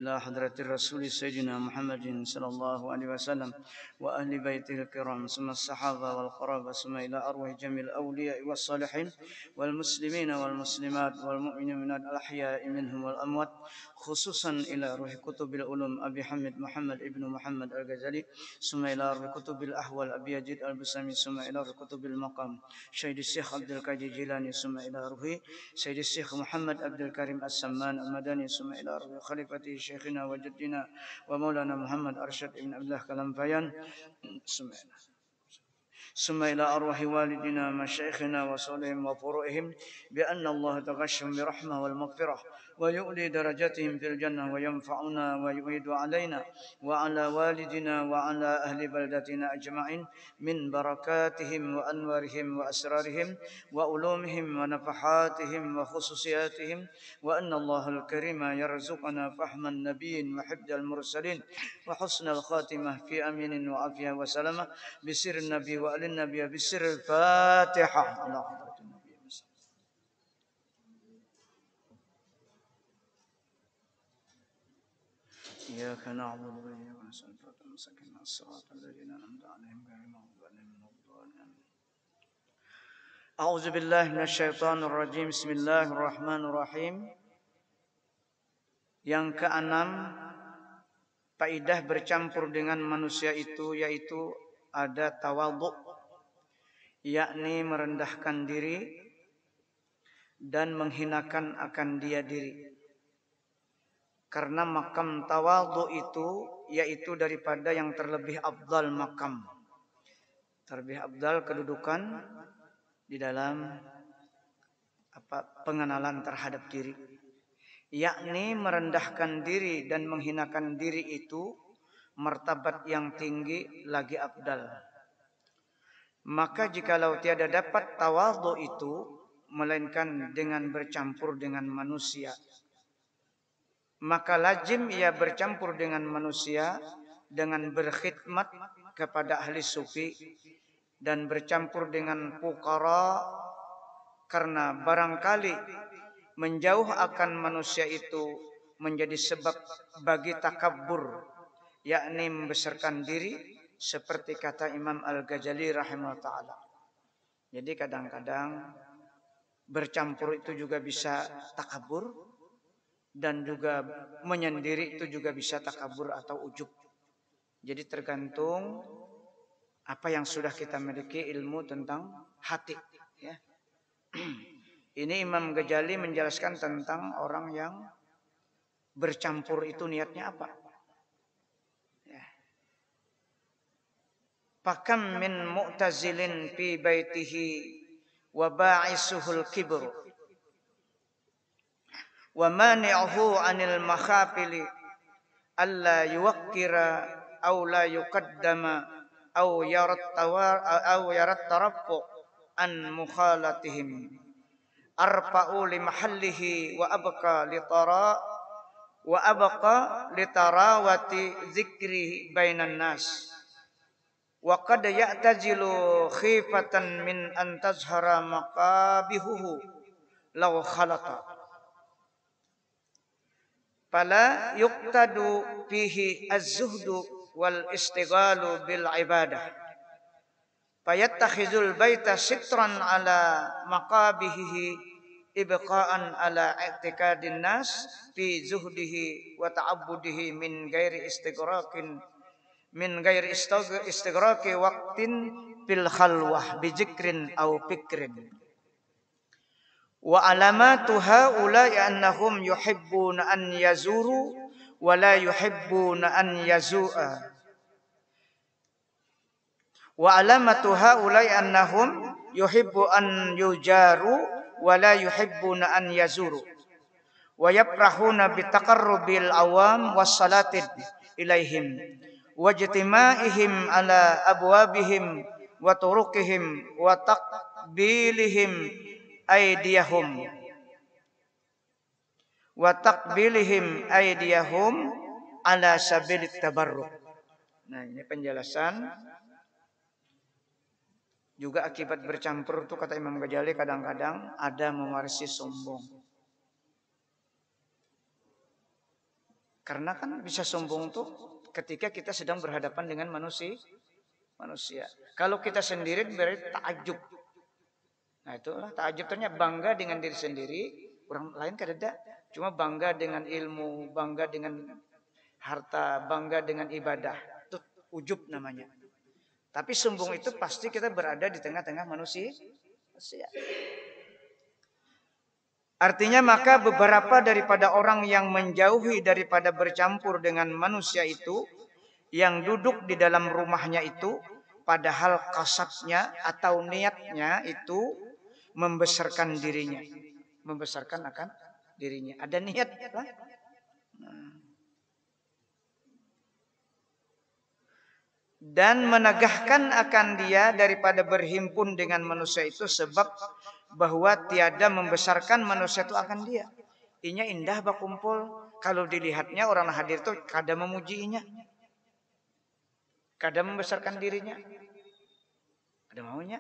إلى حضرة الرسول سيدنا محمد صلى الله عليه وسلم وأهل بيته الكرام ثم الصحابة والقرابة ثم إلى أرواح جميع الأولياء والصالحين والمسلمين والمسلمات والمؤمنين الأحياء منهم والأموات خصوصا إلى روح كتب العلوم أبي حمد محمد ابن محمد الغزالي ثم إلى روح كتب الأحوال أبي يزيد البسامي ثم إلى روح كتب المقام سيد الشيخ عبد القادر الجيلاني ثم إلى روح سيد الشيخ محمد عبد الكريم السمان المدني ثم إلى روح خليفته شيخنا وجدنا ومولانا محمد أرشد بن عبد الله كلام ثم إلى أرواح والدنا مشايخنا وصولهم وفروعهم بأن الله تغشهم برحمة والمغفرة ويؤلي درجاتهم في الجنة وينفعنا ويعيد علينا وعلى والدنا وعلى أهل بلدتنا أجمعين من بركاتهم وأنوارهم وأسرارهم وعلومهم ونفحاتهم وخصوصياتهم وأن الله الكريم يرزقنا فهم النبيين وحفظ المرسلين وحسن الخاتمة في أمين وعافية وسلامة بسر النبي وآل النبي بسر الفاتحة على حضرة النبي. إياك نعبد وإياك نستعين اهدنا الصراط الذين أنعمت عليهم غير المغضوب عليهم ولا الضالين. أعوذ بالله من الشيطان الرجيم. بسم الله الرحمن الرحيم. Yang keenam, faidah bercampur dengan manusia itu yaitu ada tawadhu, yakni merendahkan diri dan menghinakan akan dia diri. Karena makam tawadhu itu yaitu daripada yang terlebih afdal makam. Terlebih afdal kedudukan di dalam pengenalan terhadap diri. Yakni merendahkan diri dan menghinakan diri itu martabat yang tinggi lagi afdal. Maka jikalau tiada dapat tawadhu itu melainkan dengan bercampur dengan manusia, maka lazim ia bercampur dengan manusia dengan berkhidmat kepada ahli sufi dan bercampur dengan fuqara, karena barangkali menjauh akan manusia itu menjadi sebab bagi takabbur, yakni membesarkan diri, seperti kata Imam Al-Ghazali rahimahullah ta'ala. Jadi kadang-kadang bercampur itu juga bisa takabur, dan juga menyendiri itu juga bisa takabur atau ujub. Jadi tergantung apa yang sudah kita miliki ilmu tentang hati, ya. Ini Imam Ghazali menjelaskan tentang orang yang bercampur itu niatnya apa. Ya. Pakam min mu'tazilin fi baitihi wa ba'isuhul kibr wa mani'uhu 'anil makhafili alla yuwaqqira aw la yuqaddama aw yarat taraffu an mukhalatihim arfa'u li mahallihi wa abqa li tarawati zikri bainan nas wa qad ya'tajilu khifatan min an tazhara maqabihuhu law khalata fala yuqtadu fihi az-zuhdu wal istighalu bil ibadah fayattakhizul baita sitran ala maqabihi ibqa'an ala i'tiqadin nas fi zuhdihi wa ta'abbudihi min ghairi istighraqi waqtin fil khalwah bi zikrin aw fikrin wa alamatu haula'i annahum yuhibbuna an yazuru wa la yuhibbuna an yazu'a. Wa alamatu haula'i annahum yuhibbu an yujaru wa la yuhibbuna an yazuru wa yafrahuna bi taqarrubil awam was salatid ilaihim wa ijtima'ihim ala abwabihim wa turuqihim wa taqbilihim aydiyahum ala sabilit tabarruk. Nah, ini penjelasan juga akibat bercampur itu kata Imam Ghazali kadang-kadang ada mewarisi sombong. Karena kan bisa sombong tuh ketika kita sedang berhadapan dengan manusia. Kalau kita sendiri berarti takjub. Nah itulah takjub, ternyata bangga dengan diri sendiri, orang lain kada. Cuma bangga dengan ilmu, bangga dengan harta, bangga dengan ibadah. Itu ujub namanya. Tapi sombong itu pasti kita berada di tengah-tengah manusia. Artinya maka beberapa daripada orang yang menjauhi daripada bercampur dengan manusia itu, yang duduk di dalam rumahnya itu, padahal kasatnya atau niatnya itu membesarkan dirinya. Membesarkan akan dirinya. Ada niat. Dan menegahkan akan dia daripada berhimpun dengan manusia itu, sebab bahwa tiada membesarkan manusia itu akan dia. Inya indah bakumpul, kalau dilihatnya orang hadir itu kada memujiinya, kada membesarkan dirinya, kada maunya.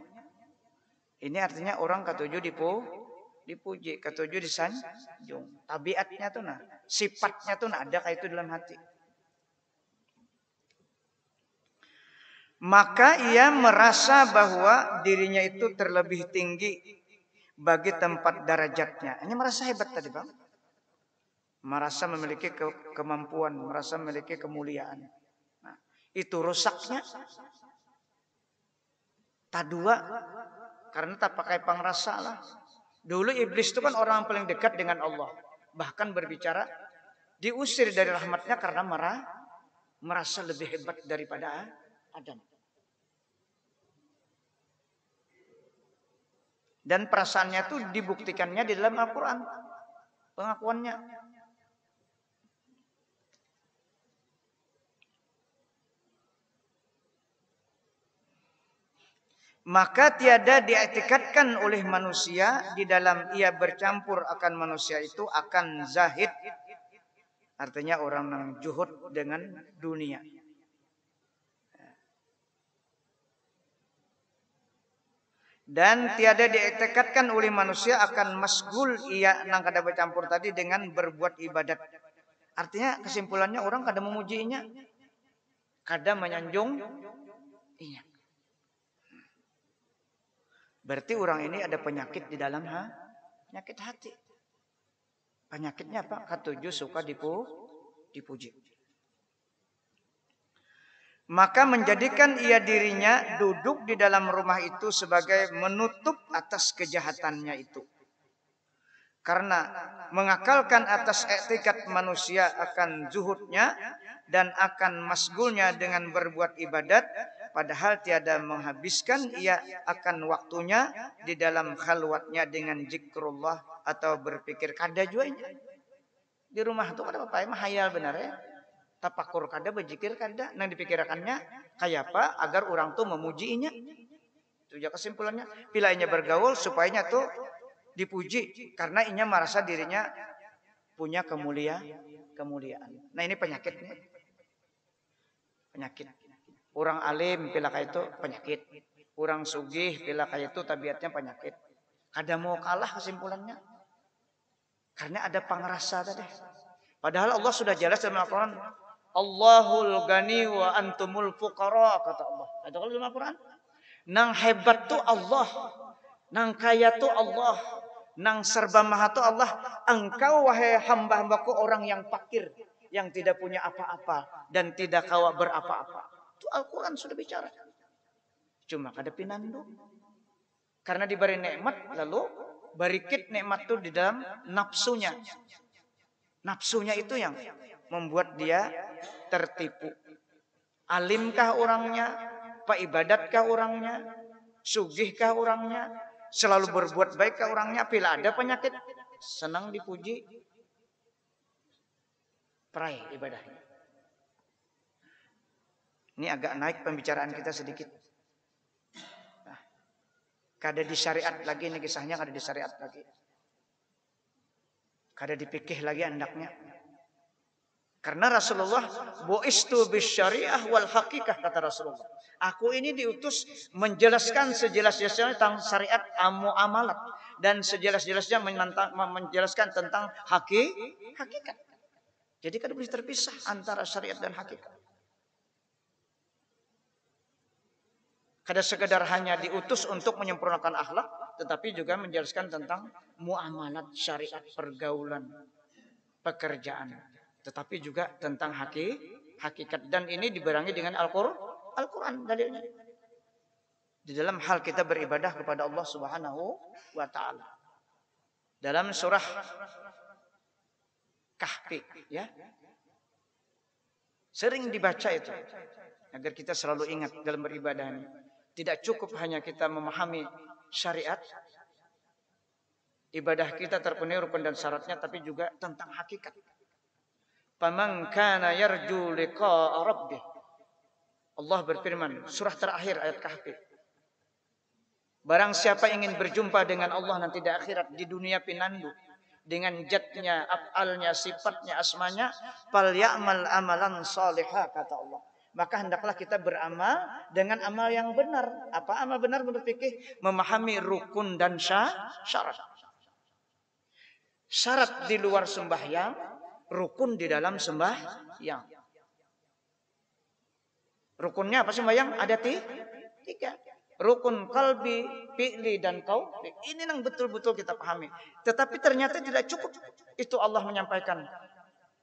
Ini artinya orang ketujuh dipuji, ketujuh disanjung. Tabiatnya tuh nah, sifatnya tuh nah ada kayak itu dalam hati. Maka ia merasa bahwa dirinya itu terlebih tinggi bagi tempat derajatnya. Ini merasa hebat tadi, Bang. Merasa memiliki kemampuan, merasa memiliki kemuliaan. Nah, itu rusaknya. Tak dua, karena tak pakai pangrasa lah. Dulu iblis itu kan orang yang paling dekat dengan Allah. Bahkan berbicara, diusir dari rahmatnya karena merasa lebih hebat daripada Adam. Dan perasaannya itu dibuktikannya di dalam Al-Quran. Pengakuannya. Maka tiada dietikatkan oleh manusia di dalam ia bercampur akan manusia itu akan zahid. Artinya orang yang juhud dengan dunia. Dan tiada dietikatkan oleh manusia akan masgul ia nang kada bercampur tadi dengan berbuat ibadat. Artinya kesimpulannya orang kada memujinya, kada menyanjung. Iya. Berarti orang ini ada penyakit di dalam penyakit hati. Penyakitnya apa? Ketujuh suka dipuji. Maka menjadikan ia dirinya duduk di dalam rumah itu sebagai menutup atas kejahatannya itu. Karena mengakalkan atas etikat manusia akan zuhudnya dan akan masgulnya dengan berbuat ibadat, padahal tiada menghabiskan ia akan waktunya di dalam khalwatnya dengan zikrullah atau berpikir. Kada juga di rumah itu kada apa-apa, mah hayal benar ya. Tapakur kada, berzikir kada, nang dipikirkannya kayak apa agar orang tuh memujinya. Itu aja kesimpulannya. Bila inya bergaul supaya nya tuh dipuji karena inya merasa dirinya punya kemuliaan. Nah ini penyakitnya. Penyakit. Orang alim bila kayak itu penyakit. Orang sugih bila kayak itu tabiatnya penyakit. Kada mau kalah kesimpulannya. Karena ada pangrasa tadi. Padahal Allah sudah jelas dalam Al-Quran. Allahul Ghani wa antumul fuqara, kata Allah. Ada kalau dalam Al-Quran. Nang hebat tuh Allah. Nang kaya tuh Allah. Nang serba maha tuh Allah. Engkau wahai hamba-hambaku orang yang fakir. Yang tidak punya apa-apa. Dan tidak kawa berapa-apa. Itu Al-Quran sudah bicara. Cuma kada pinandu. Karena diberi nikmat lalu barikit nikmat itu di dalam nafsunya. Nafsunya itu yang membuat dia tertipu. Alimkah orangnya? Pak ibadatkah orangnya? Sugihkah orangnya? Selalu berbuat baikkah orangnya? Bila ada penyakit, senang dipuji, perai ibadahnya. Ini agak naik pembicaraan kita sedikit. Nah, kada disyariat lagi ini kisahnya, kada disyariat lagi. Kada dipikih lagi andaknya. Karena Rasulullah bu'istu bisyariah wal hakikah, kata Rasulullah. Aku ini diutus menjelaskan sejelas-jelasnya tentang syariat muamalat dan sejelas-jelasnya menjelaskan tentang hakikat. Jadi kada boleh terpisah antara syariat dan hakikat. Kada sekedar hanya diutus untuk menyempurnakan akhlak, tetapi juga menjelaskan tentang muamalat syariat, pergaulan, pekerjaan. Tetapi juga tentang hakikat. Dan ini dibarengi dengan Al-Quran dalilnya. Di dalam hal kita beribadah kepada Allah Subhanahu wa Ta'ala. Dalam surah Kahfi, ya. Sering dibaca itu agar kita selalu ingat dalam beribadah ini. Tidak cukup hanya kita memahami syariat, ibadah kita terpenuhi rukun dan syaratnya, tapi juga tentang hakikat. Faman kana yarju liqa'a rabbih. Allah berfirman, surah terakhir ayat Kahfi. Barang siapa ingin berjumpa dengan Allah nanti di akhirat, di dunia pinandu, dengan zatnya, af'alnya, sifatnya, asmanya, fal ya'mal amalan salihah, kata Allah. Maka hendaklah kita beramal dengan amal yang benar. Apa amal benar menurut fikih? Memahami rukun dan syarat. Syarat di luar sembahyang, rukun di dalam sembahyang. Rukunnya apa sembahyang? Ada tiga. Rukun kalbi, fi'li, dan qauli. Ini yang betul-betul kita pahami. Tetapi ternyata tidak cukup. Itu Allah menyampaikan.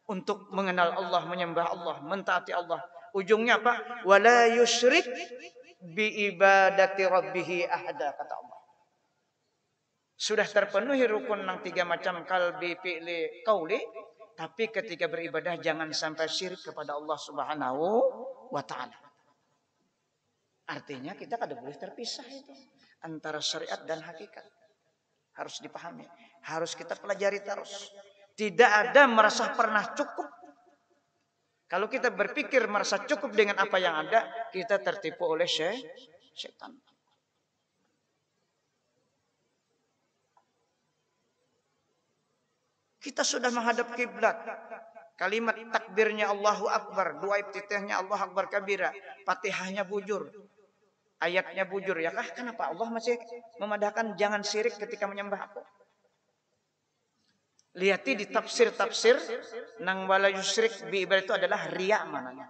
Untuk mengenal Allah, menyembah Allah, mentaati Allah. Ujungnya apa? Wala yusyrik bi ibadati rabbih ahada, kata Allah. Sudah terpenuhi rukun yang tiga macam, kalbi, fi'li, qauli. Tapi ketika beribadah jangan sampai syirik kepada Allah Subhanahu wa Ta'ala. Artinya kita kada boleh terpisah itu antara syariat dan hakikat. Harus dipahami, harus kita pelajari terus. Tidak ada merasa pernah cukup. Kalau kita berpikir merasa cukup dengan apa yang ada, kita tertipu oleh syaitan. Kita sudah menghadap kiblat. Kalimat takbirnya Allahu Akbar, doa iftitahnya Allahu Akbar kabira, Fatihahnya bujur. Ayatnya bujur, ya kah? Kenapa Allah masih memadahkan jangan syirik ketika menyembah aku? Lihati di tafsir-tafsir nang wala yusyrik bi ibadah itu adalah riya mananya.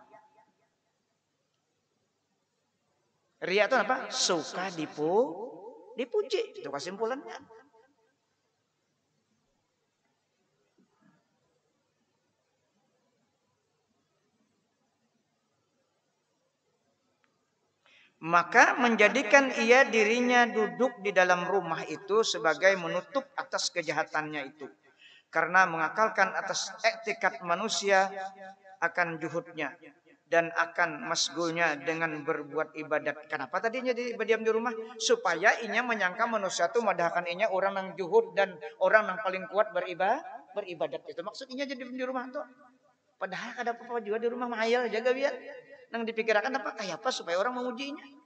Riya itu apa? Suka dipuji. Itu kesimpulannya. Maka menjadikan ia dirinya duduk di dalam rumah itu sebagai menutup atas kejahatannya itu. Karena mengakalkan atas etikat manusia akan juhudnya. Dan akan masgulnya dengan berbuat ibadat. Kenapa tadinya diam di rumah? Supaya inya menyangka manusia itu madahkan inya orang yang juhud dan orang yang paling kuat beribadat. Itu maksudnya jadi di rumah tuh. Padahal ada apa-apa juga di rumah mahayal jaga biar. Nang dipikirkan apa? Kayak apa supaya orang memujinya.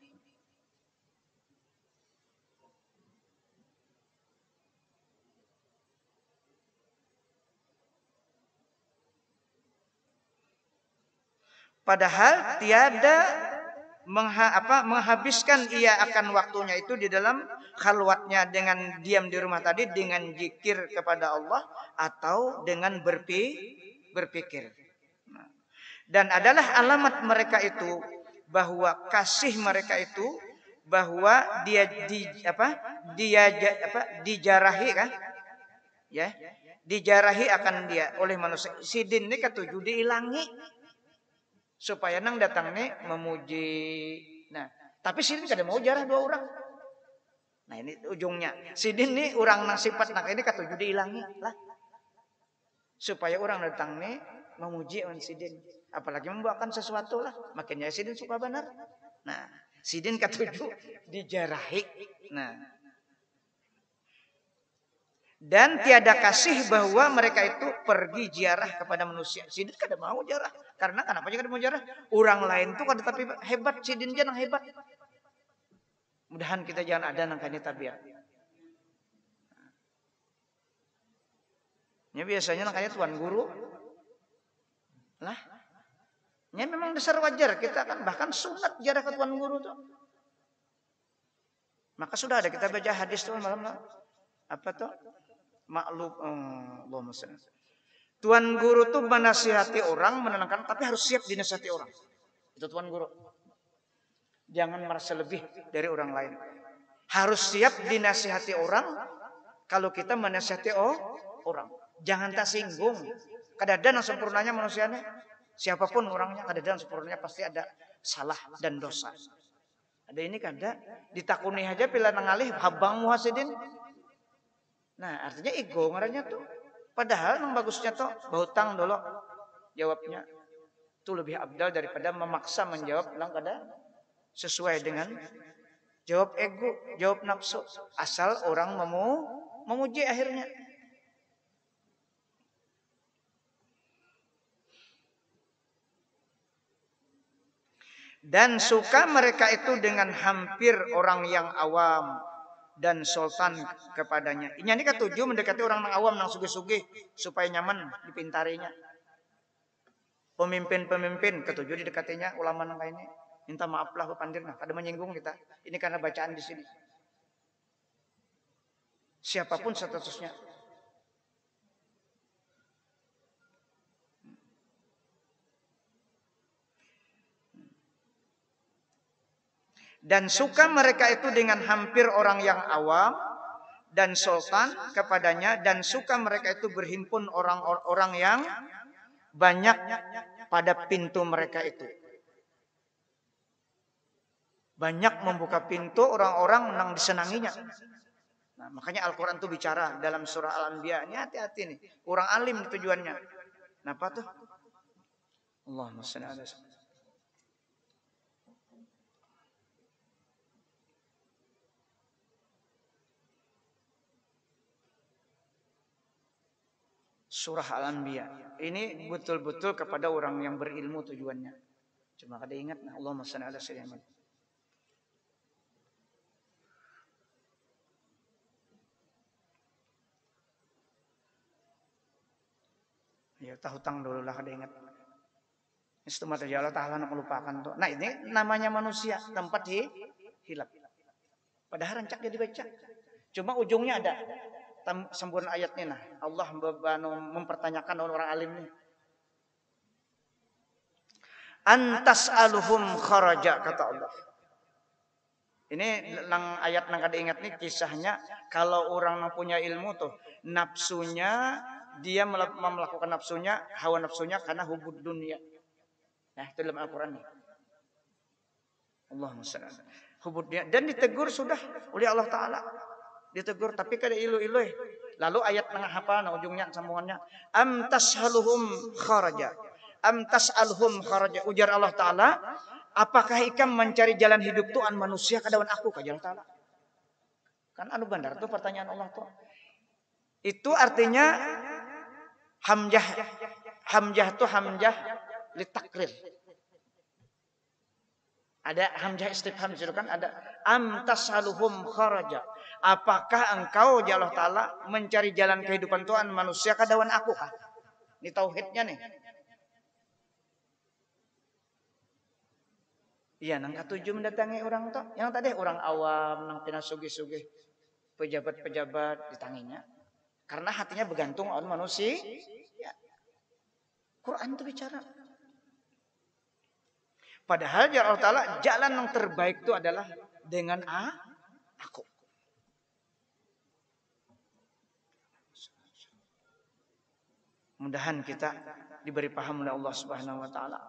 Padahal tiada menghabiskan ia akan waktunya itu di dalam khalwatnya dengan diam di rumah tadi dengan zikir kepada Allah atau dengan berpikir. Dan adalah alamat mereka itu bahwa kasih mereka itu bahwa dijarahi kan? Ya, dijarahi akan dia oleh manusia. Sidin ini ketujuh diilangi. Supaya nang datang nih memuji. Nah, tapi Sidin kada mau jarah dua orang. Nah ini ujungnya. Sidin nih orang nang sifat nang ini ketujuh diilangi lah. Supaya orang datang nih memuji on Sidin. Apalagi membawakan sesuatu lah. Makanya Sidin suka benar. Nah, Sidin ketujuh dijarahi. Nah. Dan tiada kasih bahwa mereka itu pergi ziarah kepada manusia. Sidin kada mau ziarah. Karena kenapa juga mau ziarah? Orang lain tuh kada tapi hebat, Sidin jangan hebat. Mudahan kita jangan ada nang kani tabiat. Ya biasanya nang kani tuan guru. Lah. Ya memang dasar wajar kita kan bahkan sunat ziarah ke tuan guru tuh. Maka sudah ada kita baca hadis tuh malam apa tuh? Maklub Allahumma salli. Tuan guru tuh menasihati orang, menenangkan, tapi harus siap dinasihati orang. Itu tuan guru. Jangan merasa lebih dari orang lain. Harus siap dinasihati orang kalau kita menasihati orang. Jangan tak singgung. Kadang-kadang sempurnanya manusianya, siapapun orangnya, kadang-kadang sempurnanya pasti ada salah dan dosa. Ada ini kada ditakuni aja pila nangalih habang muhasidin. Nah, artinya ego ngarannya tuh. Padahal yang bagusnya tuh bahutang dulu jawabnya. Itu lebih abdal daripada memaksa menjawab yang kada sesuai dengan jawab ego, jawab nafsu. Asal orang memuji akhirnya. Dan suka mereka itu dengan hampir orang yang awam dan sultan kepadanya. Ini ketujuh mendekati orang yang awam yang sugih-sugih supaya nyaman dipintarinya. Pemimpin-pemimpin ketujuh didekatinya ulama nang kayak ini. Minta maaf lah pandirna, kada menyinggung kita. Ini karena bacaan di sini. Siapapun statusnya. Dan suka mereka itu dengan hampir orang yang awam dan sultan kepadanya, dan suka mereka itu berhimpun orang-orang yang banyak pada pintu mereka itu. Banyak membuka pintu orang-orang yang disenanginya. Nah, makanya Al-Quran itu bicara dalam surah Al-Anbiya. Ini hati-hati nih. Kurang alim tujuannya. Kenapa tuh? Allahumma shalli ala sayyidina. Surah Al-Anbiya. Ini betul-betul kepada orang yang berilmu tujuannya. Cuma kada ingat. Allahumma shalli ala sayyidina. Ya, hutang dulu lah kada ingat. Istimewa Allah Ta'ala nak melupakan tuh. Nah, ini namanya manusia, tempat hilap. Padahal rancak jadi baca. Cuma ujungnya ada sempurna ayatnya nah. Allah mempertanyakan orang alim ini. Antas aluhum kharaja kata Allah. Ini ayat yang kada ingat nih kisahnya kalau orang yang punya ilmu tuh nafsunya dia melakukan nafsunya, hawa nafsunya karena hubud dunia. Nah, itu dalam Al-Quran nih. Allahumma shalli ala hubud dunia. Dan ditegur sudah oleh Allah Ta'ala. Ditegur, tapi kada ilu-ilu. Lalu ayat tengah hafal, nah ujungnya sambungannya. Am tashaluhum kharaja. Am tas'alhum kharaja. Ujar Allah Ta'ala. Apakah ikam mencari jalan hidup Tuhan manusia kadawan aku kajar Allah Ta'ala. Kan anu bandar itu pertanyaan Allah Ta'ala. Itu artinya hamzah itu hamzah litakrir. Ada hamzah istifham itu kan ada am tasaluhum kharaja. Apakah engkau ya Allah Ta'ala mencari jalan kehidupan Tuhan manusia kadawan aku kah? Ini tauhidnya nih. Iya, nang katujuh mendatangi orang tuh. Yang tadi orang awam, nang pina sugih-sugih, pejabat-pejabat ditanginya. Karena hatinya bergantung on manusia. Ya. Quran itu bicara. Padahal ya Allah Ta'ala jalan yang terbaik itu adalah dengan aku. Mudahan kita diberi paham oleh Allah Subhanahu wa Ta'ala.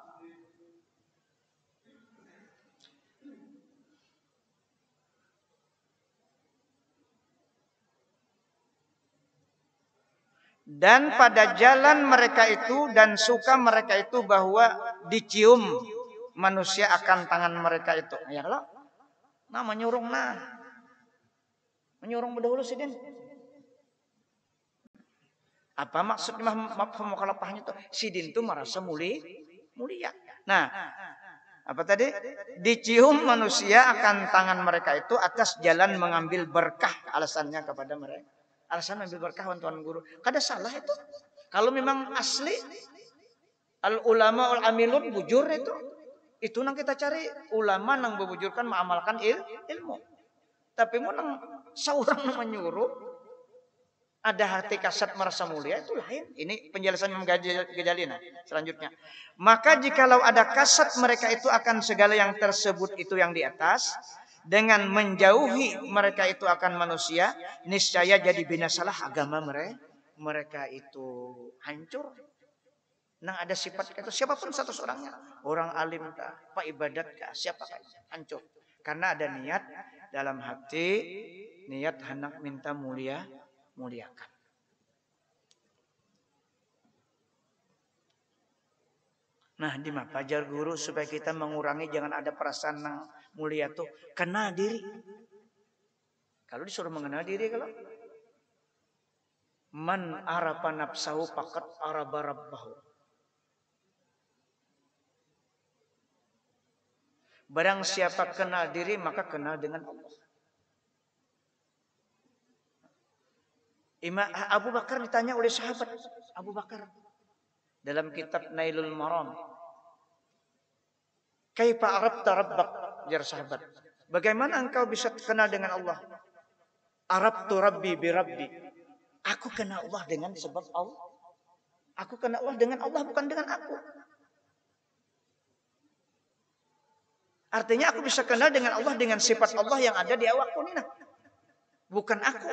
Dan pada jalan mereka itu dan suka mereka itu bahwa dicium manusia akan tangan mereka itu. Ya kalau nah menyurung nah. Menyurung berdahulu sidin. Apa maksudnya mukhalafahnya itu? Sidin itu merasa mulia. Nah, apa tadi? Dicium manusia akan tangan mereka itu atas jalan mengambil berkah alasannya kepada mereka. Alasan ambil berkah tuan guru. Kada salah itu. Kalau memang asli al ulama al amilun bujur itu nang kita cari ulama nang membujurkan mengamalkan ilmu. Tapi mau nang seorang nang menyuruh Ada hati kasat merasa mulia, itu lain. Ini penjelasan Imam Ghazali. Selanjutnya, maka jikalau ada kasat mereka itu akan segala yang tersebut itu yang di atas, dengan menjauhi mereka itu akan manusia, niscaya jadi binasalah agama mereka itu hancur. Nah, ada sifat itu siapapun satu orangnya, orang alim kah, pak ibadat kah, siapakah, hancur. Karena ada niat dalam hati, niat hendak minta muliakan. Nah, di mana pajar guru supaya kita mengurangi jangan ada perasaan yang mulia tuh kenal diri. Kalau disuruh mengenal diri, kalau man arafa nafsahu faqad araba rabbahu. Barang siapa kenal diri maka kenal dengan Allah. Imam Abu Bakar ditanya oleh sahabat Abu Bakar dalam kitab Nailul Maram. Kaifa arafta rabbak? Jar sahabat. Bagaimana engkau bisa kenal dengan Allah? Arabtu rabbi bi rabbi. Aku kenal Allah dengan sebab Allah. Aku kenal Allah dengan Allah, bukan dengan aku. Artinya aku bisa kenal dengan Allah dengan sifat Allah yang ada di awakku ini. Bukan aku.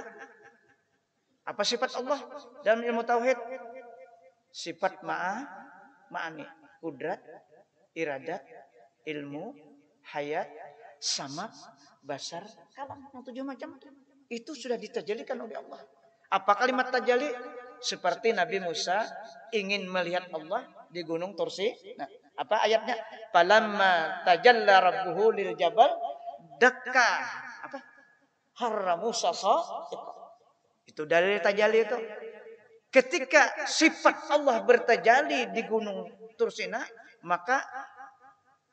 Apa sifat Allah dalam ilmu tauhid? Sifat ma'ani, kudrat, iradat, ilmu, hayat, sama, basar, kalam. Yang 7 macam itu sudah ditajalikan oleh Allah. Apa kalimat tajali? Seperti Nabi Musa ingin melihat Allah di gunung Tursi. Nah, apa ayatnya? Falamma tajalla rabbuhu lil jabal dakka apa? Harra Musa itu dalil tajalli itu. Ketika sifat Allah bertajalli di gunung Tursina, maka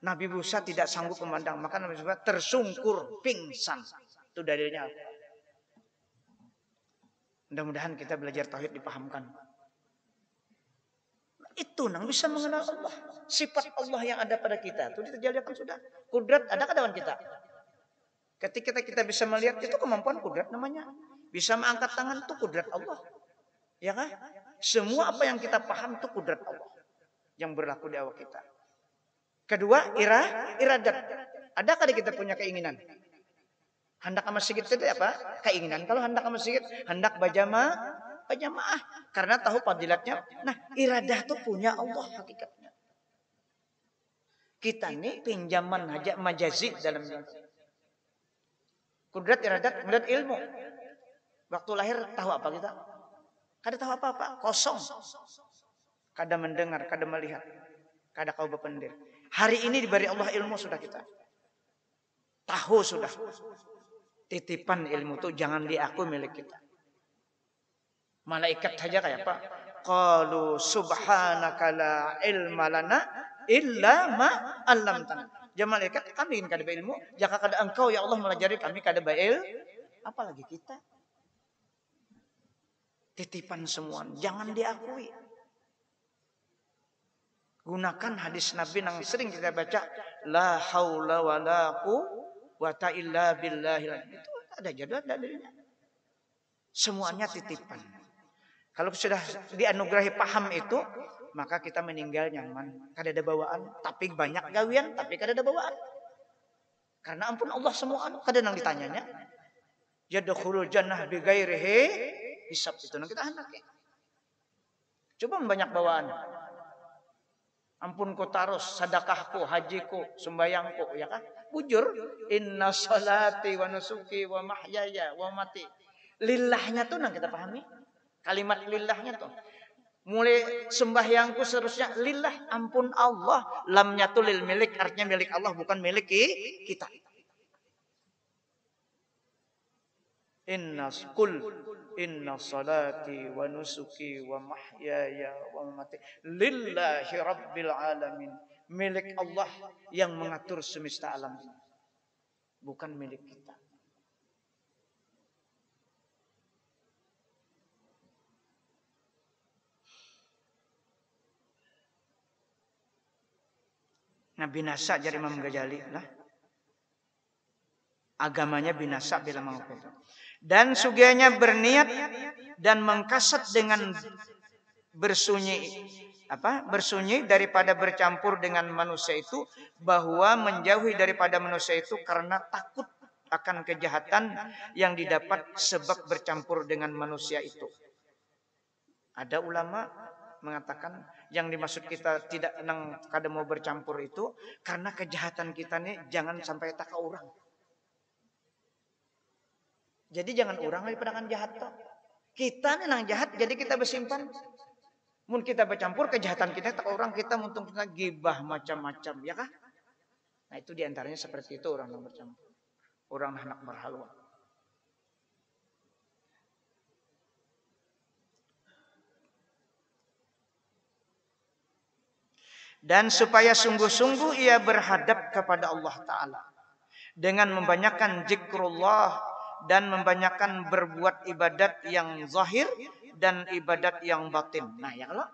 Nabi Musa tidak sanggup memandang, maka Nabi Musa tersungkur pingsan. Itu dalilnya. Mudah-mudahan kita belajar tauhid dipahamkan. Itu nang bisa mengenal Allah. Sifat Allah yang ada pada kita itu ditajallikan sudah. Kudrat ada pada kita. Ketika kita bisa melihat itu kemampuan kudrat namanya. Bisa mengangkat tangan itu kudrat Allah. Ya kan? Semua apa yang kita paham itu kudrat Allah yang berlaku di awal kita. Kedua, iradat. Adakah kita punya keinginan? Hendak ke masjid itu apa? Keinginan. Kalau hendak ke masjid, hendak berjamaah. Karena tahu fadilatnya. Nah, iradah itu punya Allah hakikatnya. Kita ini pinjaman aja majazi dalam kudrat, iradat, kemudian ilmu. Waktu lahir tahu apa kita? Kada tahu apa-apa, kosong. Kada mendengar, kada melihat, kada kau berpendir. Hari ini diberi Allah ilmu sudah kita. Tahu sudah. Titipan ilmu itu jangan diakui milik kita. Malaikat saja kayak apa? Qalu subhanaka la ilma lana illa ma 'allamtana. Ya malaikat kami ingin kada ilmu, jika kada engkau ya Allah melajari kami kada ilmu, apalagi kita. Titipan semua, jangan diakui. Gunakan hadis Nabi yang sering kita baca, la haula wala quwwata illa billah. Itu ada jadwal dalilnya. Semuanya titipan. Kalau sudah dianugerahi paham itu, maka kita meninggal nyaman. Kada ada bawaan, tapi banyak gawian, tapi kada ada bawaan. Karena ampun Allah semua kada nang ditanyanya. Yadkhulul jannah bi ghairihi hisab itu nang kita hendak. Coba banyak bawaan. Ampun ku tarus sedekahku, hajiku, sembayangku, ya kan? Bujur, inna salati wa nusuki wa mahyaya wa mati. Lillahnya tuh nang kita pahami. Kalimat lillahnya tuh. Mulai sembahyangku seterusnya lillah, ampun Allah. Lamnya tuh lil milik, artinya milik Allah bukan milik kita. Inna salati wa nusuki wa mahyaya wa mamati lillahi rabbil alamin. Milik Allah yang mengatur semesta alam ini. Bukan milik kita. Nah binasa jadi Imam Ghazali lah. Agamanya binasa bila menghukum. Dan sugihnya berniat dan mengkasat dengan bersunyi bersunyi daripada bercampur dengan manusia itu, bahwa menjauhi daripada manusia itu karena takut akan kejahatan yang didapat sebab bercampur dengan manusia itu. Ada ulama mengatakan yang dimaksud kita tidak nang kada mau bercampur itu karena kejahatan kita nih jangan sampai tak orang. Jadi jangan orang daripada kan jahat toh. Kita nih nang jahat jadi kita bersimpan. Mun kita bercampur kejahatan kita tak orang, kita muntung kita gibah macam-macam, ya kah? Nah itu diantaranya seperti itu orang yang bercampur. Orang anak berhalwa. Dan supaya sungguh-sungguh ia berhadap kepada Allah Ta'ala. Dengan membanyakkan zikrullah dan membanyakkan berbuat ibadat yang zahir dan ibadat yang batin. Nah ya Allah.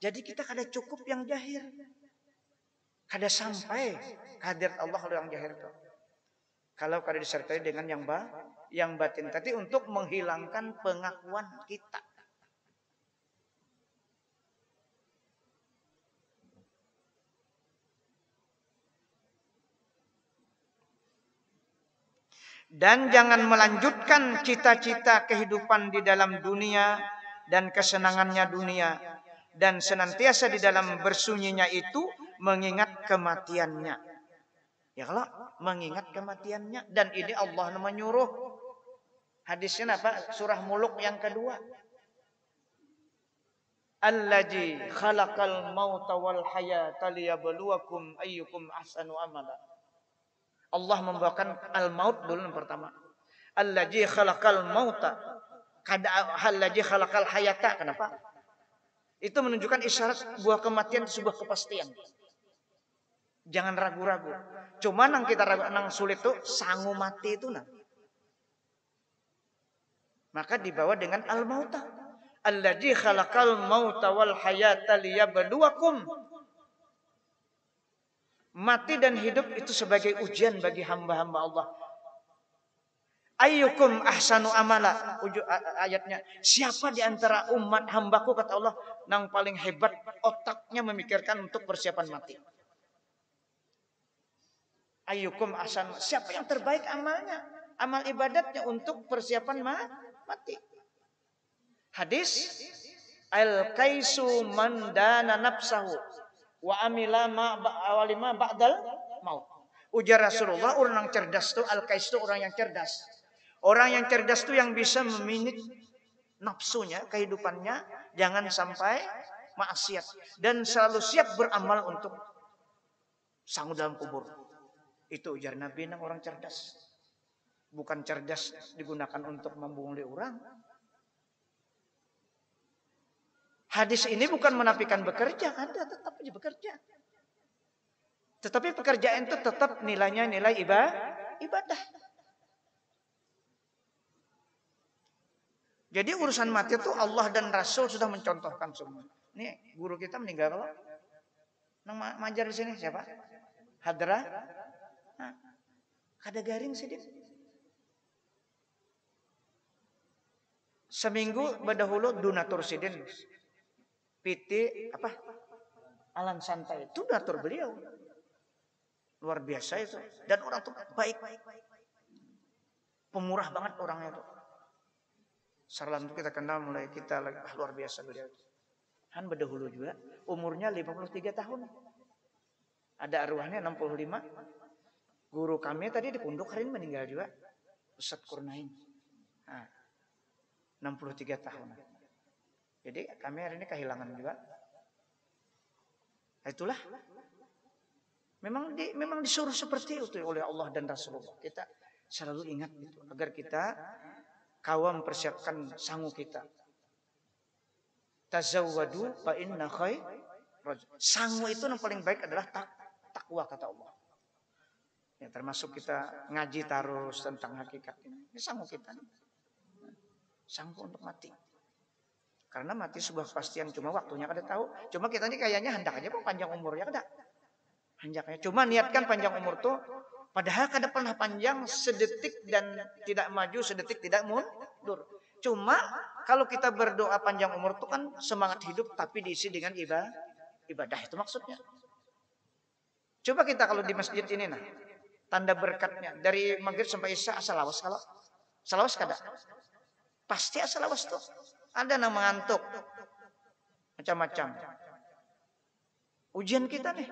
Jadi kita kada cukup yang zahir. Kada sampai kehadirat Allah kalau yang zahir itu. Kalau kada disertai dengan yang batin. Tapi untuk menghilangkan pengakuan kita. Dan jangan melanjutkan cita-cita kehidupan di dalam dunia dan kesenangannya dunia. Dan senantiasa di dalam bersunyinya itu mengingat kematiannya. Ya kalau mengingat kematiannya. Dan ini Allah menyuruh. Hadisnya apa? Surah Muluk yang kedua. Allazi khalaqal mauta wal hayata liyabluwakum ayyukum ahsanu amala. Allah membawakan al-maut dulu yang pertama. Allazi khalaqal mauta. Allazi khalaqal hayata. Kenapa? Itu menunjukkan isyarat buah kematian itu sebuah kepastian. Jangan ragu-ragu. Cuma nang kita ragu, nang sulit tuh sangu mati itu nang. Maka dibawa dengan al-mauta. Allazi khalaqal mauta wal hayata liyabluwakum. Mati dan hidup itu sebagai ujian bagi hamba-hamba Allah. Ayyukum ahsanu amala. Ayatnya. Siapa di antara umat hambaku kata Allah. Yang paling hebat otaknya memikirkan untuk persiapan mati. Ayyukum ahsanu. Siapa yang terbaik amalnya. Amal ibadatnya untuk persiapan mati. Hadis. Al-kaisu man dana nafsahu. Wa amila awalima ba'dal maut. Ujar Rasulullah, orang yang cerdas itu al-kais itu orang yang cerdas. Orang yang cerdas itu yang bisa meminit nafsunya, kehidupannya jangan sampai maksiat dan selalu siap beramal untuk sanggup dalam kubur. Itu ujar Nabi yang orang cerdas. Bukan cerdas digunakan untuk membunguli orang. Hadis ini bukan menafikan bekerja, Anda tetap aja bekerja. Tetapi pekerjaan itu tetap nilainya nilai ibadah. Jadi urusan mati itu Allah dan Rasul sudah mencontohkan semua. Ini guru kita meninggal kalau nang majar di sini siapa? Hadra. Nah, kada garing sih dia. Seminggu berdahulu donatur sidin. PT apa? Alan Santai itu donatur beliau. Luar biasa itu. Dan orang tuh baik. Pemurah banget orangnya tuh. Sarlan itu kita kenal mulai kita luar biasa beliau. Han berdahulu juga. Umurnya 53 tahun. Ada arwahnya 65. Guru kami tadi di Pondok hari ini meninggal juga. Ustadz Kurnain. Nah, 63 tahun. Jadi kami hari ini kehilangan juga. Itulah. Memang disuruh seperti itu oleh Allah dan Rasulullah. Kita selalu ingat itu agar kita kawam mempersiapkan sangu kita. Tazawwadu fa inna khair. Sangu itu yang paling baik adalah takwa kata Allah. Ya, termasuk kita ngaji terus tentang hakikat ini. Ini sangu kita. Sangu untuk mati. Karena mati sebuah kepastian, cuma waktunya kada tahu. Cuma kita ini kayaknya hendak aja panjang umurnya kada. Hendaknya. Cuma niatkan panjang umur tuh Padahal kada pernah panjang sedetik dan tidak maju, sedetik tidak mundur. Cuma kalau kita berdoa panjang umur itu kan semangat hidup tapi diisi dengan ibadah itu maksudnya. Coba kita kalau di masjid ini nah, tanda berkatnya dari maghrib sampai isya asal lawas kalau salawas kada. Pasti asal lawas tuh. Ada nama ngantuk. Macam-macam. Ujian kita nih.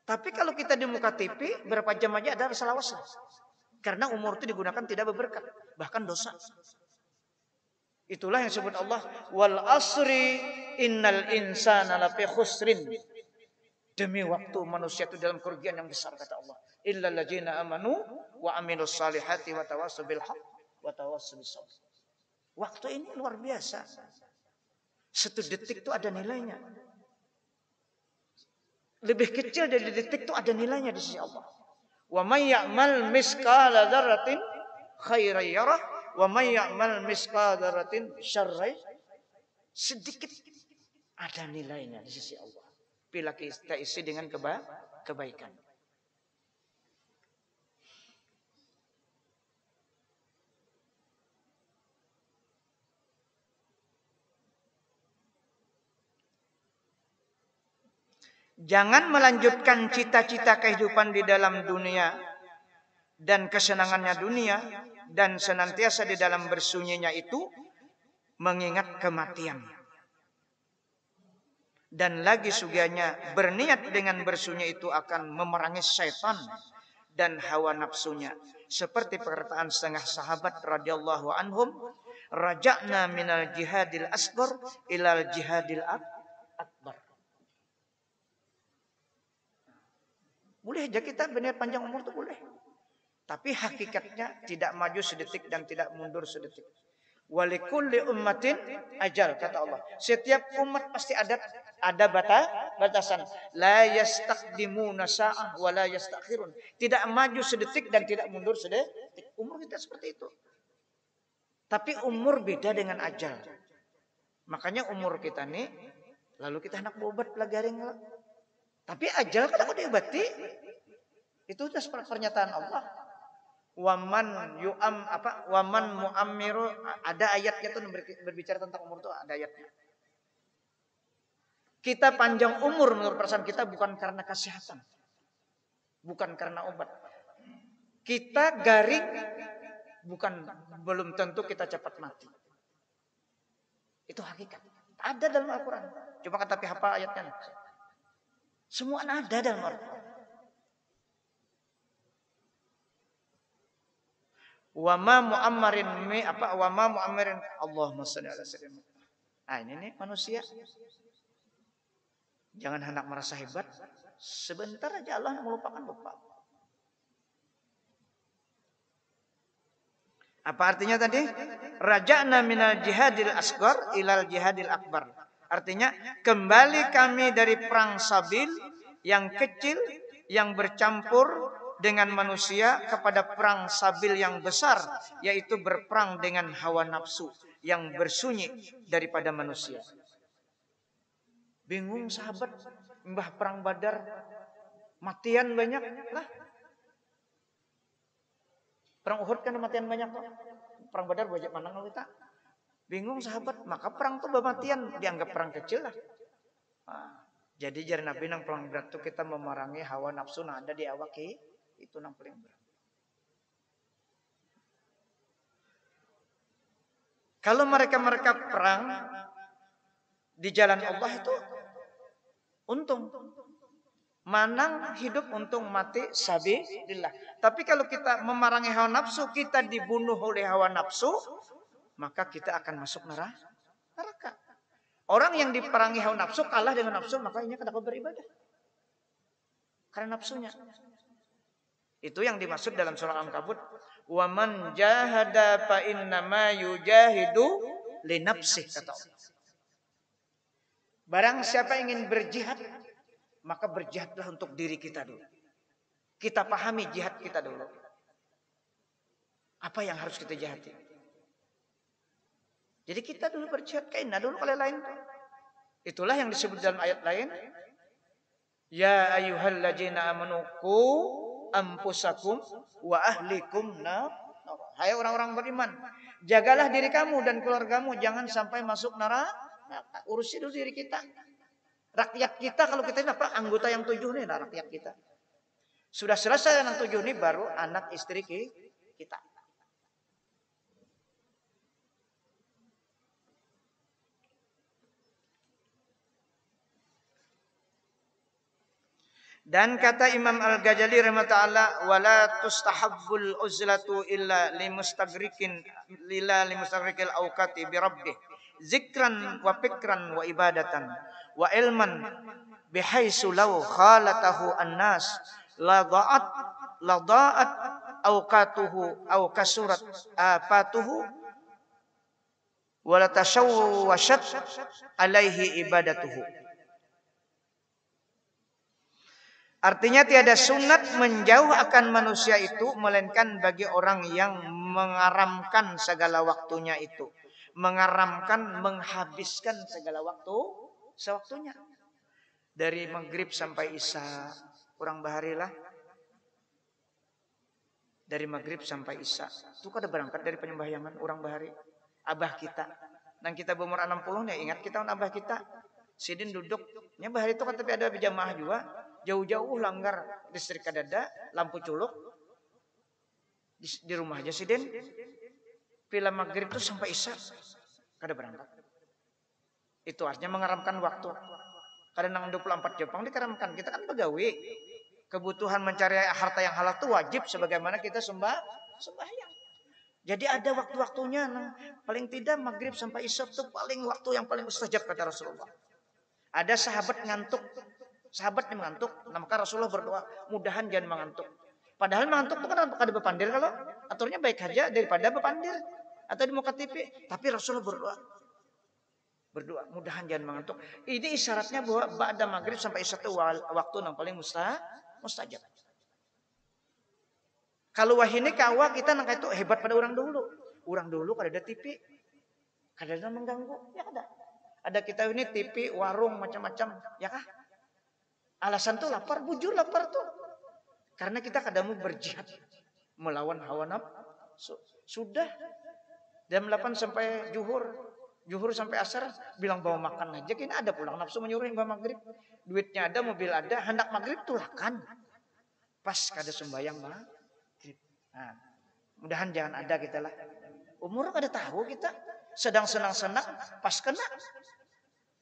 Tapi kalau kita di muka TV berapa jam aja ada asal lawas. Karena umur itu digunakan tidak berberkat, bahkan dosa. Itulah yang disebut Allah wal asri innal insana lafi khusrin. Demi waktu manusia itu dalam kerugian yang besar kata Allah. Illal ladzina amanu wa amilus salihati wa tawassaw bil haqq wa tawassaw bis sabr. Waktu ini luar biasa. Satu detik itu ada nilainya. Lebih kecil dari detik itu ada nilainya di sisi Allah. Wa may ya'mal misqala dzarratin khairan yarah wa may ya'mal misqala dzarratin syarran sedikit ada nilainya di sisi Allah. Bila kita isi dengan kebaikan. Jangan melanjutkan cita-cita kehidupan di dalam dunia dan kesenangannya dunia dan senantiasa di dalam bersunyinya itu mengingat kematian. Dan lagi sugihnya berniat dengan bersunyi itu akan memerangi syaitan dan hawa nafsunya. Seperti perkataan setengah sahabat radhiyallahu anhum, raja'na minal jihadil asghar ilal jihadil akbar. Boleh aja kita berniat panjang umur itu boleh. Tapi hakikatnya tidak maju sedetik dan tidak mundur sedetik. Walikulli ummatin ajal kata Allah. Setiap umat pasti ada batasan. La yastaqdimuna sa'ah wa la yastakhirun. Tidak maju sedetik dan tidak mundur sedetik. Umur kita seperti itu. Tapi umur beda dengan ajal. Makanya umur kita nih lalu kita hendak berobat pelagaring. Tapi ajal kan aku diobati. Itu sudah pernyataan Allah. Waman muammiru ada ayatnya tuh berbicara tentang umur tuh ada ayatnya. Kita panjang umur menurut perasaan kita bukan karena kesehatan. Bukan karena obat. Kita garing belum tentu kita cepat mati. Itu hakikat. Ada dalam Al-Qur'an. Coba tapi hafal ayatnya. Semua ada dalam Al-Qur'an. Wa ma mu'ammarin Allahumma shalli ala sayyidina. Ah ini nih manusia. Jangan hendak merasa hebat. Sebentar aja Allah melupakan lupa. Apa artinya tadi? Raja'na minal jihadil asghar ilal jihadil akbar. Artinya kembali kami dari perang sabil yang kecil yang bercampur dengan manusia kepada perang sabil yang besar, yaitu berperang dengan hawa nafsu yang bersunyi daripada manusia. Bingung sahabat, mbah perang Badar, matian banyak lah. Perang Uhud kan matian banyak kok. Perang Badar banyak mana kalau kita? Bingung sahabat, maka perang itu matian dianggap perang kecil lah. Jadi jar Nabi nang perang berat itu kita memerangi hawa nafsu nah ada di awak itu yang paling berat. Kalau mereka perang di jalan Allah itu untung. Manang hidup untung mati sabilillah. Tapi kalau kita memerangi hawa nafsu, kita dibunuh oleh hawa nafsu, maka kita akan masuk neraka. Orang yang diperangi hawa nafsu kalah dengan nafsu, makanya kenapa beribadah? Karena nafsunya. Itu yang dimaksud dalam surah Al-Ankabut, "Wa man jahada fa innama yujahidu li nafsihi," kata Allah. Barang siapa ingin berjihad, maka berjihadlah untuk diri kita dulu. Kita pahami jihad kita dulu. Apa yang harus kita jihati? Jadi kita dulu berjihad, kaina dulu kalau lain. Itulah yang disebut dalam ayat lain, ya ayyuhalladzina amanu qu anfusakum wa ahlikum nar. Hai orang-orang beriman, jagalah diri kamu dan keluargamu jangan sampai masuk neraka. Urusi dulu diri kita. Rakyat kita, kalau kita ini apa? Anggota yang 7 nih, nah, rakyat kita. Sudah selesai yang 7 ini baru anak istri kita. Dan kata Imam Al-Ghazali rahimahullah, wala tustahabbul uzlatu illa limustagrikil awqati bi rabbih zikran wa fikran wa ibadatan wa ilman bihaisu law khalatahu annas la da'at awqatuhu aw kasurat afatuhu wa la tashawwashat alaihi ibadatuhu. Artinya tiada sunat menjauh akan manusia itu melainkan bagi orang yang mengaramkan segala waktunya itu. Mengaramkan, menghabiskan segala waktu sewaktunya. Dari maghrib sampai isya, kurang baharilah. Dari maghrib sampai isya. Itu kada berangkat dari penyembahyangan orang bahari. Abah kita. Dan kita berumur 60 nih, ingat kita abah kita. Sidin duduk. Nya bahari itu kan tapi ada berjamaah juga. Jauh-jauh langgar listrik kadada, lampu culuk di rumah aja Sidin. Film maghrib itu sampai isya kada berangkat. Itu artinya mengaramkan waktu. Kadang 24 jam dikaramkan. Kita kan pegawai. Kebutuhan mencari harta yang halal itu wajib sebagaimana kita sembahyang. Jadi ada waktu-waktunya. Nah, paling tidak maghrib sampai isya itu paling waktu yang paling mustajab kata Rasulullah. Ada sahabat ngantuk. Sahabat yang mengantuk, maka Rasulullah berdoa, mudahan jangan mengantuk. Padahal mengantuk itu kan ada bepandir kalau aturnya baik aja daripada bepandir atau di muka TV. Tapi Rasulullah berdoa, mudahan jangan mengantuk. Ini isyaratnya bahwa ba'da maghrib sampai isya itu waktu yang paling mustajab. Kalau wahini kawa kita nangka itu hebat pada orang dulu. Orang dulu kada ada TV, kada ada mengganggu, ya kada. Ada kita ini TV, warung macam-macam, ya kah? Alasan tuh lapar, bujur lapar tuh. Karena kita kadang mau berjihad melawan hawa nafsu. Sudah jam 8 sampai zuhur sampai asar bilang bawa makan aja. Kini ada pulang nafsu menyuruh hingga maghrib. Duitnya ada, mobil ada, hendak maghrib tuh kan. Pas kada sembahyang maghrib. Nah, mudahan jangan ada kita lah. Umur kada tahu kita sedang senang-senang pas kena.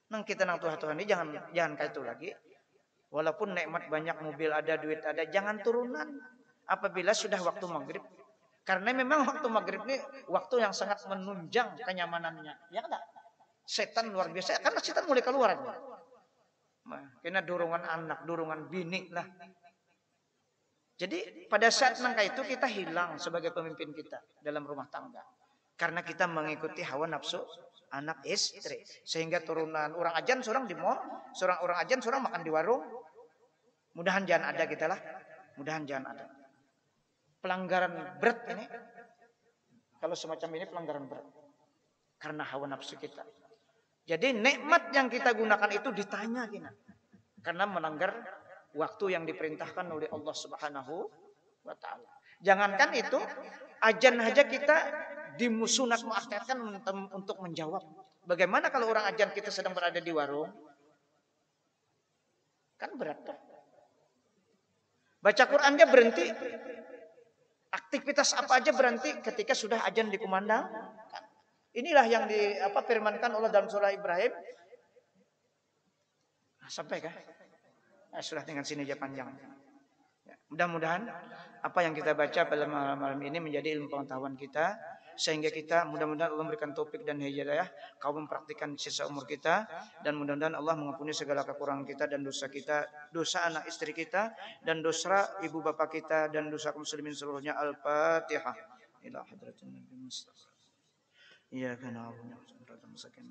Nang kita nang Tuhan ini jangan kayak itu lagi. Walaupun nikmat banyak, mobil ada, duit ada, jangan turunan apabila sudah waktu maghrib. Karena memang waktu maghrib ini waktu yang sangat menunjang kenyamanannya. Ya kan? Setan luar biasa. Karena setan mulai keluar. Kena dorongan anak, dorongan bini lah. Jadi pada saat nangka itu kita hilang sebagai pemimpin kita dalam rumah tangga. Karena kita mengikuti hawa nafsu anak istri. Sehingga turunan orang ajan seorang di mall, orang ajan seorang makan di warung. Mudahan jangan ada kita lah. Mudahan jangan ada. Pelanggaran berat ini. Kalau semacam ini pelanggaran berat. Karena hawa nafsu kita. Jadi nikmat yang kita gunakan itu ditanya kita. Karena melanggar waktu yang diperintahkan oleh Allah Subhanahu wa ta'ala. Jangankan itu, ajan aja kita dimusunat muakhiratkan untuk menjawab. Bagaimana kalau orang ajan kita sedang berada di warung? Kan berat kan? Baca Quran dia berhenti. Aktivitas apa aja berhenti ketika sudah ajan dikumandang. Inilah yang firmankan Allah dalam surah Ibrahim. Sampai kah? Sudah dengan sini aja panjang. Ya, mudah-mudahan apa yang kita baca pada malam ini menjadi ilmu pengetahuan kita. Sehingga kita mudah-mudahan Allah memberikan taufik dan hidayah kau mempraktikkan sisa umur kita. Dan mudah-mudahan Allah mengampuni segala kekurangan kita dan dosa kita. Dosa anak istri kita. Dan dosa ibu bapak kita. Dan dosa kaum muslimin seluruhnya. Al-Fatihah. Ila hadratin Nabi Mustafa. Iyaka na'budu wa iyyaka nasta'in.